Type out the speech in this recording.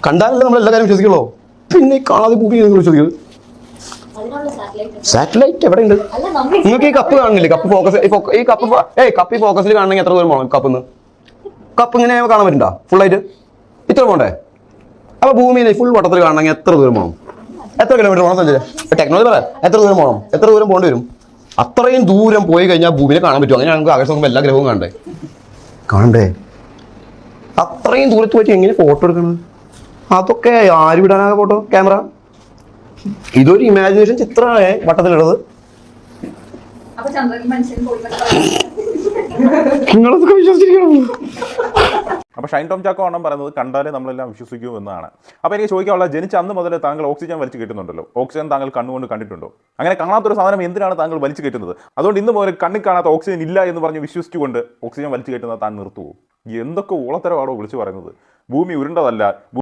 കണ്ടാലല്ലേ നമ്മൾ എല്ലാ കാര്യം വിശ്വസിക്കുള്ളൂ. പിന്നെ കാണാതെ ഭൂമി വിശ്വസിക്കുന്നത്. സാറ്റലൈറ്റ് എവിടെയുണ്ട്? നിങ്ങൾക്ക് ഈ കപ്പ് കാണുന്നില്ലേ? കപ്പ് ഫോക്കസ് ഈ കപ്പ് ഈ ഫോക്കസിൽ കാണണമെങ്കിൽ എത്ര ദൂരം പോകണം? കപ്പിന്ന് കപ്പ് ഇങ്ങനെ കാണാൻ പറ്റണ്ട ഫുള്ളായിട്ട് ഇത്ര പോകണ്ടേ? അപ്പൊ ഭൂമിയിലെ ഫുൾ വട്ടത്തിൽ കാണണമെങ്കിൽ എത്ര ദൂരം പോകണം? എത്ര കിലോമീറ്റർ പോകണം? സഞ്ചരി ടെക്നോളജി പറയാം. എത്ര ദൂരം പോകണം? എത്ര ദൂരം പോകേണ്ടി വരും? അത്രയും ദൂരം പോയി കഴിഞ്ഞാൽ ഭൂമിയെ കാണാൻ പറ്റും. അങ്ങനെ ഞങ്ങൾക്ക് ആകാശം നോക്കുമ്പോൾ എല്ലാ ഗ്രഹവും കാണണ്ടേ? അത്രയും ദൂരത്ത് പോയിട്ട് എങ്ങനെ ഫോട്ടോ എടുക്കണം? അതൊക്കെ ആര് വിടാനാകെ ഫോട്ടോ ക്യാമറ? ഇതൊരു ഇമാജിനേഷൻ ചിത്രമാണ് വട്ടത്തിലുള്ളത്. നിങ്ങളതൊക്കെ വിശ്വസിച്ചിരിക്കണം. അപ്പോൾ ഷൈൻ ടോം ചാക്കോ ആണ് പറയുന്നത് കണ്ടാലേ നമ്മളെല്ലാം വിശ്വസിക്കൂ എന്നാണ്. അപ്പോൾ എനിക്ക് ചോദിക്കാനുള്ള, ജനിച്ച അന്ന് മുതൽ താങ്കൾ ഓക്സിജൻ വലിച്ചു കയറ്റുന്നുണ്ടല്ലോ. ഓക്സിജൻ താങ്കൾ കണ്ണുകൊണ്ട് കണ്ടിട്ടുണ്ടോ? അങ്ങനെ കാണാത്തൊരു സാധനം എന്തിനാണ് താങ്കൾ വലിച്ചു കയറ്റുന്നത്? അതുകൊണ്ട് ഇന്ന് മുതൽ കണ്ണിൽ കാണാത്ത ഓക്സിജൻ ഇല്ല എന്ന് പറഞ്ഞ് വിശ്വസിച്ചുകൊണ്ട് ഓക്സിജൻ വലിച്ചു കയറ്റുന്നത് താൻ നിർത്തുവോ? എന്തൊക്കെ ഊളത്തരമാണോ വിളിച്ചു പറയുന്നത്? ഭൂമി ഉരുണ്ടതല്ല.